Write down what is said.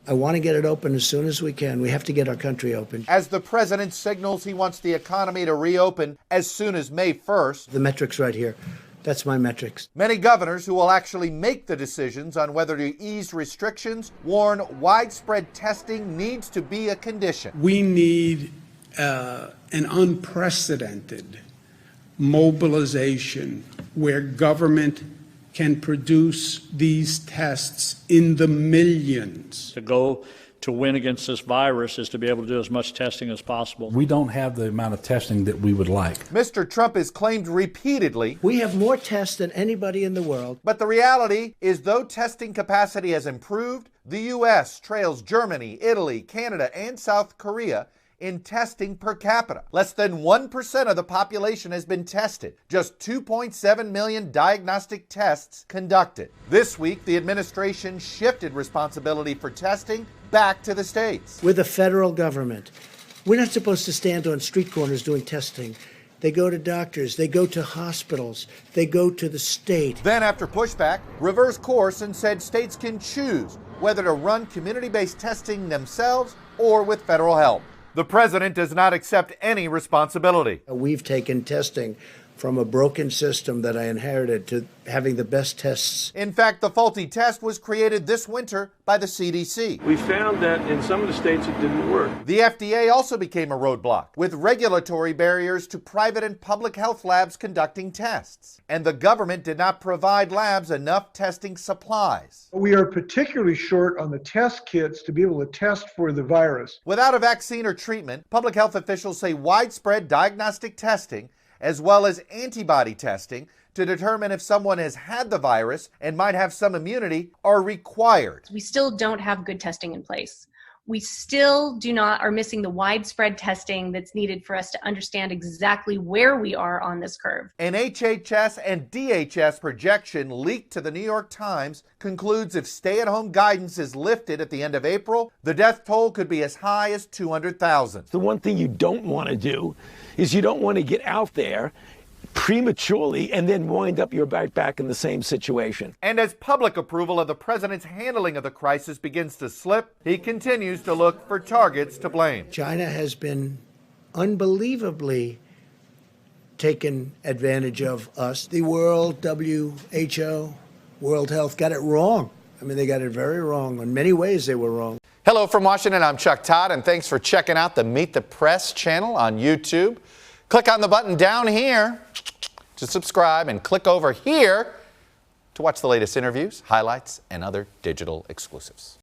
I want to get it open as soon as we can. We have to get our country open. As the president signals he wants the economy to reopen as soon as May 1st. The metrics right here. That's my metrics. Many governors who will actually make the decisions on whether to ease restrictions warn widespread testing needs to be a condition. We need an unprecedented mobilization where government can produce these tests in the millions. To go to win against this virus is to be able to do as much testing as possible. We don't have the amount of testing that we would like. Mr. Trump has claimed repeatedly, we have more tests than anybody in the world. But the reality is, though testing capacity has improved, the U.S. trails Germany, Italy, Canada, and South Korea in testing per capita. Less than 1% of the population has been tested. Just 2.7 million diagnostic tests conducted. This week, the administration shifted responsibility for testing back to the states. We're the federal government. We're not supposed to stand on street corners doing testing. They go to doctors, they go to hospitals, they go to the state. Then, after pushback, reversed course and said states can choose whether to run community-based testing themselves or with federal help. The president does not accept any responsibility. We've taken testing from a broken system that I inherited to having the best tests. In fact, the faulty test was created this winter by the CDC. We found that in some of the states it didn't work. The FDA also became a roadblock, with regulatory barriers to private and public health labs conducting tests. And the government did not provide labs enough testing supplies. We are particularly short on the test kits to be able to test for the virus. Without a vaccine or treatment, public health officials say widespread diagnostic testing, as well as antibody testing to determine if someone has had the virus and might have some immunity, are required. We still don't have good testing in place. We still are missing the widespread testing that's needed for us to understand exactly where we are on this curve. An HHS and DHS projection leaked to the New York Times concludes if stay-at-home guidance is lifted at the end of April, the death toll could be as high as 200,000. The one thing you don't want to do is you don't want to get out there prematurely and then wind up your back in the same situation. And as public approval of the president's handling of the crisis begins to slip, he continues to look for targets to blame. China has been unbelievably taken advantage of us. The World WHO, World Health, got it wrong. I mean, they got it very wrong. In many ways, they were wrong. Hello from Washington, I'm Chuck Todd, and thanks for checking out the Meet the Press channel on YouTube. Click on the button down here to subscribe and click over here to watch the latest interviews, highlights, and other digital exclusives.